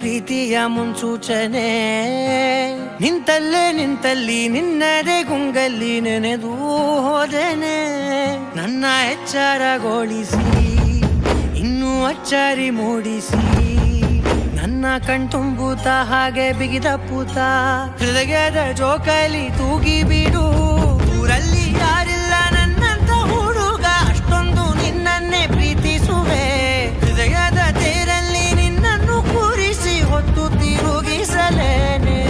ಪ್ರೀತಿಯ ಮುನ್ಸೂಚನೆ. ನಿಂತಲ್ಲಿ ನಿನ್ನದೇ ಗುಂಗಲ್ಲಿ ನೆನೆದು ಹೋದೆನೆ. ನನ್ನ ಎಚ್ಚರಗೊಳಿಸಿ ಇನ್ನೂ ಅಚ್ಚರಿ ಮೂಡಿಸಿ, ನನ್ನ ಕಣ್ತುಂಬುತ್ತ ಹಾಗೆ ಬಿಗಿದ ಪೂತ. ಹೃದಯದ ಜೋಕಾಲಿ ತೂಗಿ ಬಿಡು, ಊರಲ್ಲಿ ಯಾರಿಲ್ಲ ನನ್ನಂತ ಹುಡುಗ. ಅಷ್ಟೊಂದು ನಿನ್ನನ್ನೇ ಪ್ರೀತಿಸುವೆ, ಹೃದಯದ ತೇರಲ್ಲಿ ನಿನ್ನನ್ನು ಕೂರಿಸಿ ಹೊತ್ತು ತಿರುಗಿಸಲೇನೆ.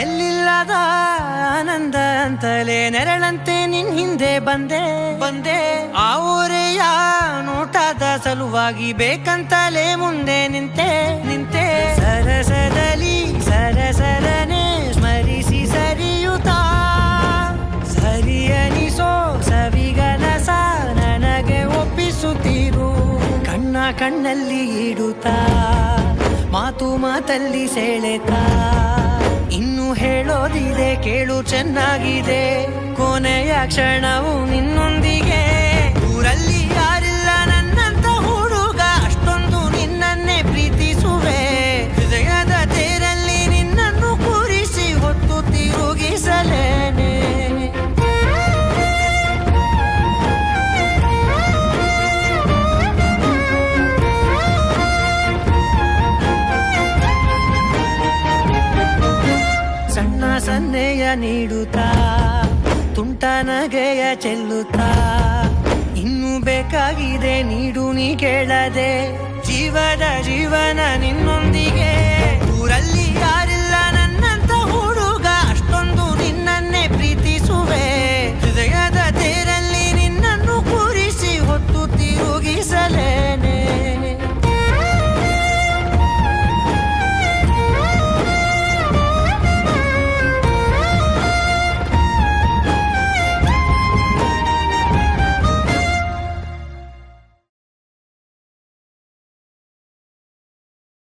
ಎಲ್ಲಿಲ್ಲದ ಆನಂದ ಅಂತಲೇ ನೆರಳಂತೆ ನಿನ್ ಹಿಂದೆ ಬಂದೆ. ಆ ಊರೆಯ ನೋಟದ ಸಲುವಾಗಿ ಬೇಕಂತಲೇ ಮುಂದೆ ನಿಂತೆ. ಸರಸರನೆ ಸ್ಮರಿಸಿ ಸರಿಯುತ್ತಾ, ಸರಿಯನಿಸೋ ಸವಿಗನಸ ನನಗೆ ಒಪ್ಪಿಸುತ್ತೀರು. ಕಣ್ಣಲ್ಲಿ ಇಡುತ್ತಾ, ಮಾತಲ್ಲಿ ಸೆಳೆತಾ. ಇನ್ನು ಹೇಳೋದಿದೆ ಕೇಳು ಚೆನ್ನಾಗಿದೆ, ಕೊನೆಯ ಕ್ಷಣವು ನಿನ್ನೊಂದಿಗೆ. ಊರಲ್ಲಿ ಯಾರಿಲ್ಲ ನನ್ನಂತ ಹುಡುಗ, ಅಷ್ಟೊಂದು ನಿನ್ನನ್ನೇ ಪ್ರೀತಿಸುವೆ. ಹೃದಯದ ತೇರಲ್ಲಿ ನಿನ್ನನ್ನು ಕೂರಿಸಿ ಹೊತ್ತು ತಿರುಗಿಸಲೇನೆ. ಸಣ್ಣ ಸನ್ನೆಯ ನೀಡುತ್ತಾ, ತುಂಟ ನಗೆಯ ಚೆಲ್ಲುತ್ತಾ. ಇನ್ನೂ ಬೇಕಾಗಿದೆ ನೀಡು ನೀ ಕೇಳದೆ, ಜೀವನ ನಿನ್ನೊಂದಿಗೆ.